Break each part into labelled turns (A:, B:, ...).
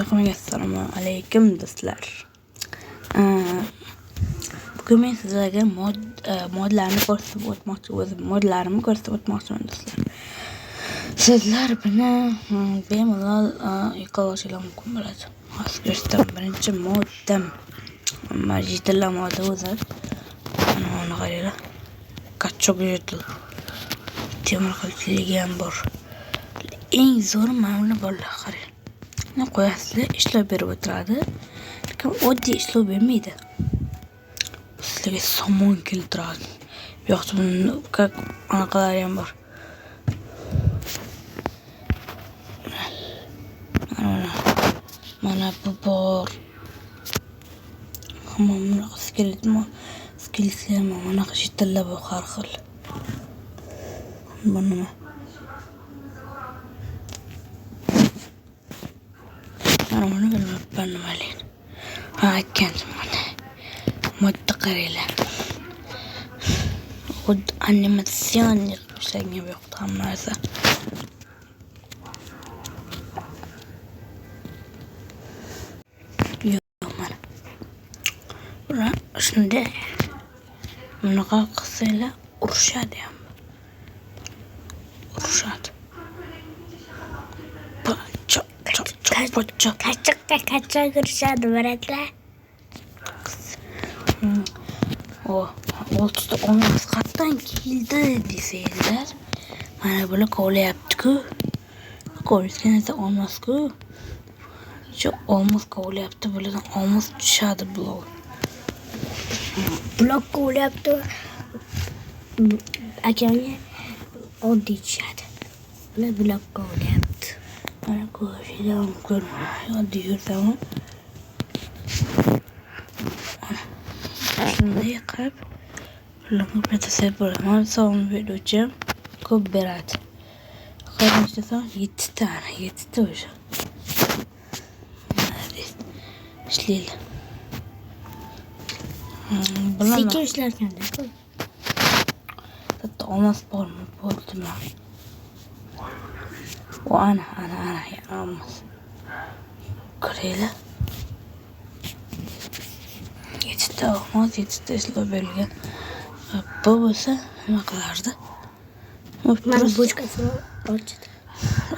A: Assalomu alaykum do'stlar. Bugun men sizlarga modlarni ko'rsatib o'tmoqchiman do'stlar. Sizlar buni bemalol yuklanishingiz mumkin bo'ladi. Hozirda birinchi moddam Majidilla modda o'zi. Mana qaranglar. Qachon yetil. Temir qilchiligi ham bor. Eng zo'ri mana bolalar qarang. Ne qo'yasizlar, ishlab berib o'tiradi. Lekin oddiy ishlab bermaydi. Sizlarga somon keltiradi. Bu yoqda anaqalar ham bor. Mana bu bor. Hamma bunaqa skeletlar ham bunaqa shitillar bor har xil. Bu nima? Mana bilmayapman nimaligini. Aytgandim mana. Modda qaranglar. Xuddi animatsion qilishgan bu yoqda hammasi. Mana. Shunday. Bunaqa qilsanglar urushadi ham. Urushadi.
B: Qachon ko'rishadi baratlar?
A: Oltita olmos qayerdan keldi desanglar, mana bular kovlayapti-ku. Kovlayotgan esa olmos-ku. Shu olmos kovlayapti, bulardan olmos tushadi blok.
B: Blok kovlayapti. Akamga oddiy tushadi. Bular blok kovlayapti.
A: Mana ko'rishinglar mumkin. Oddiy yursam. Shunday qilib ularga betasab bo'laman. Son beruvchim ko'p beradi. Qarashda son 7 ta o'sha. Ishlaydi.
B: Sekin ishlarkanda.
A: Hatto olmos bormi? Bo'ldimi? O ana olmos. Qaranglar. 7 ta olmos, 7 ta ishlab berilgan. Bu bo'lsa nima qilardi?
B: Mana bochkasini ochdi.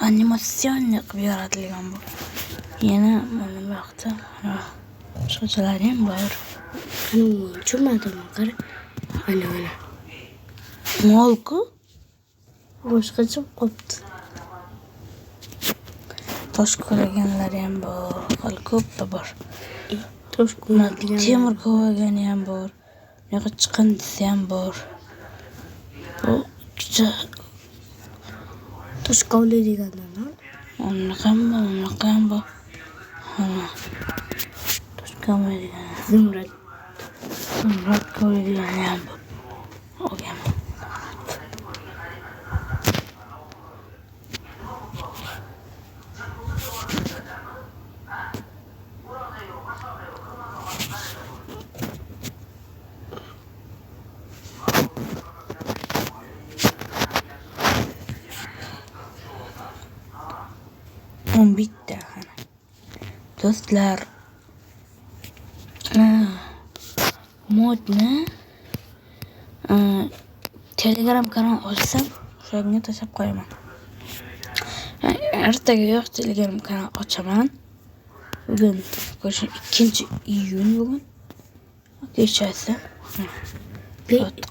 A: Animatsion qilib yaratilgan bu. Yana mana bu yoqda shochalar ham bor.
B: Tushunmadim, qara. Ana.
A: Molku
B: Boshqacha qopti.
A: tosh ko'raganlar ham bor. Hali ko'p bor.
B: Tosh ko'radigan.
A: Temir ko'rgani ham bor. Yo'q chiqindisi ham bor. Bu juda
B: Tosh kovlaydiganlar.
A: unaqa ham bor. Ana. Tosh ko'rmaydigan.
B: Zumrad
A: ko'radigan ham bor. Olgan. Bitta do'stlar modni Telegram kanal ochsam o'shanga tashlab qo'yaman. Ertaga yo'q Telegram kanal ochaman. Bugun 2-iyun bugun. Kechasi.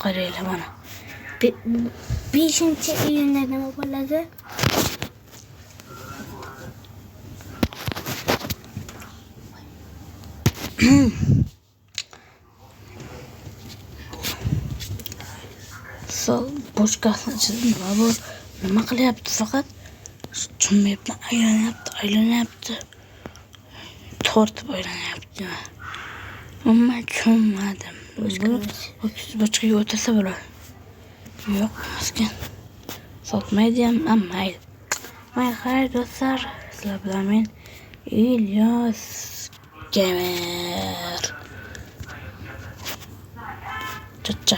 A: Qaranglar mana.
B: 5-iyunda nima bo'ladi?
A: Bochkasini chizdim. Nima qilyapti faqat? Tushunmayapman. Aylanyapti. Tortib aylanyapti. Ammo tushunmadim. Bochkaga o'tirsa bo'ladi. Yo'q, maskin. Sotmaydi ham, mayli. Xayr do'stlar, sizlar bilan men Ilyos Gamer. Cha.